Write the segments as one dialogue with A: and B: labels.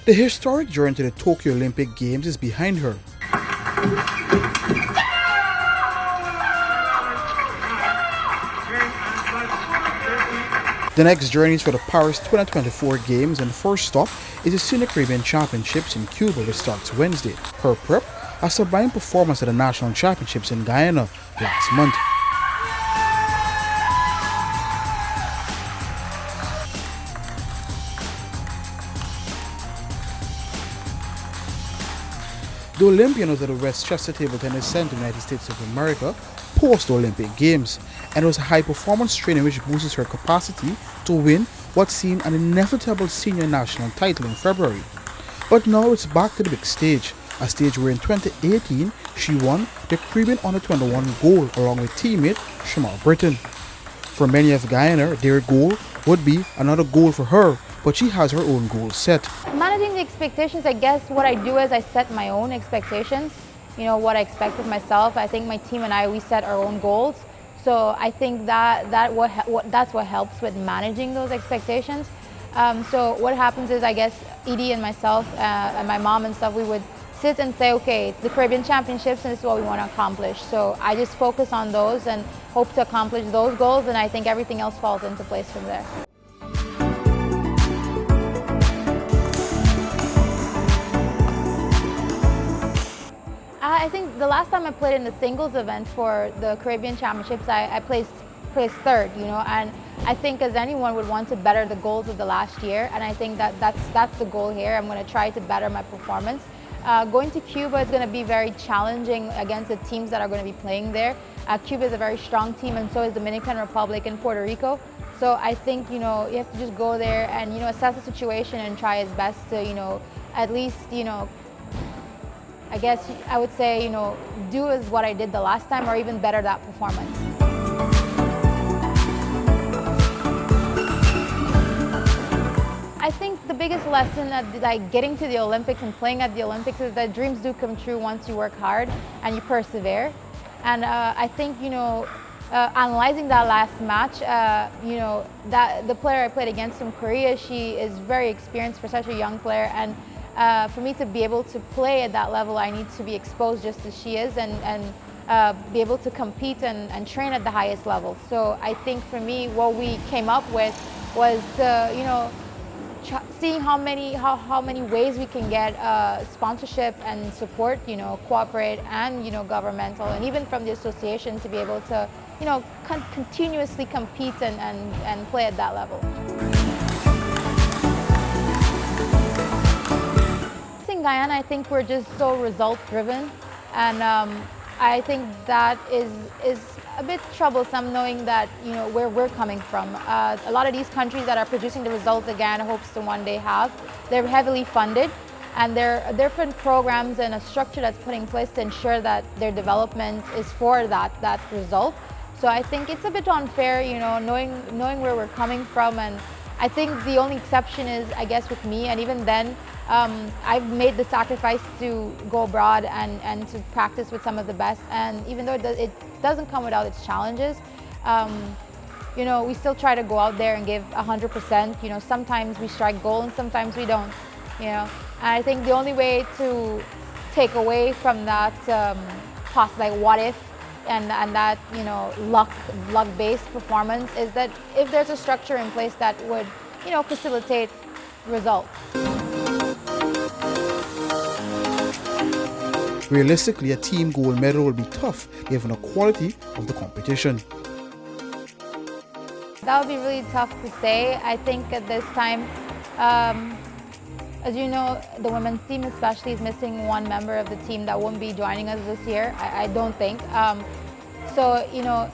A: The historic journey to the Tokyo Olympic Games is behind her. The next journey is for the Paris 2024 Games, and the first stop is the Senior Caribbean Championships in Cuba, which starts Wednesday. Her prep, a sublime performance at the National Championships in Guyana last month. The Olympian was at the Westchester Table Tennis Center in the United States of America post-Olympic Games, and it was a high-performance training which boosts her capacity to win what seemed an inevitable senior national title in February. But now it's back to the big stage, a stage where in 2018 she won the Caribbean Under 21 gold along with teammate Shamar Britton. For many of Guyana, their goal would be another goal for her, but she has her own goal set.
B: Managing the expectations, I guess what I do is I set my own expectations. You know, what I expect of myself. I think my team and I, we set our own goals. So I think that's what helps with managing those expectations. So what happens is, I guess, Edie and myself and my mom and stuff, we would sit and say, okay, it's the Caribbean Championships and this is what we want to accomplish. So I just focus on those and hope to accomplish those goals, and I think everything else falls into place from there. I think the last time I played in the singles event for the Caribbean Championships, I placed third, you know, and I think as anyone would want to better the goals of the last year, and I think that's the goal here. I'm going to try to better my performance. Going to Cuba is going to be very challenging against the teams that are going to be playing there. Cuba is a very strong team, and so is Dominican Republic and Puerto Rico. So I think, you know, you have to just go there and, you know, assess the situation and try his best to, you know, at least, you know, I guess I would say, you know, do as what I did the last time or even better that performance. I think the biggest lesson that, like, getting to the Olympics and playing at the Olympics is that dreams do come true once you work hard and you persevere. And I think, you know, analyzing that last match, you know, that the player I played against from Korea, she is very experienced for such a young player, and for me to be able to play at that level, I need to be exposed just as she is, and be able to compete and train at the highest level. So I think for me, what we came up with was, you know, seeing how many ways we can get sponsorship and support, you know, cooperate and, you know, governmental, and even from the association to be able to, you know, continuously compete and play at that level. In Guyana, I think we're just so result-driven, and I think that is a bit troublesome, knowing that, you know, where we're coming from. A lot of these countries that are producing the results that Guyana hopes to one day have, they're heavily funded, and there are different programs and a structure that's put in place to ensure that their development is for that result. So I think it's a bit unfair, you know, knowing where we're coming from, and I think the only exception is, I guess, with me, and even then, I've made the sacrifice to go abroad and to practice with some of the best, and even though it doesn't come without its challenges, you know, we still try to go out there and give 100%. You know, sometimes we strike gold and sometimes we don't, you know, and I think the only way to take away from that like what if and that, you know, luck-based performance is that if there's a structure in place that would, you know, facilitate results.
A: Realistically, a team gold medal will be tough given the quality of the competition.
B: That would be really tough to say. I think at this time, as you know, the women's team especially is missing one member of the team that won't be joining us this year, I don't think. So, you know,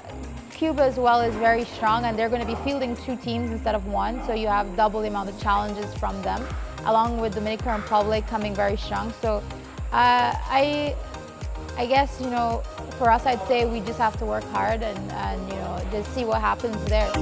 B: Cuba as well is very strong, and they're going to be fielding two teams instead of one, so you have double the amount of challenges from them, along with Dominican Republic coming very strong. So I guess, you know, for us, I'd say we just have to work hard and you know, just see what happens there.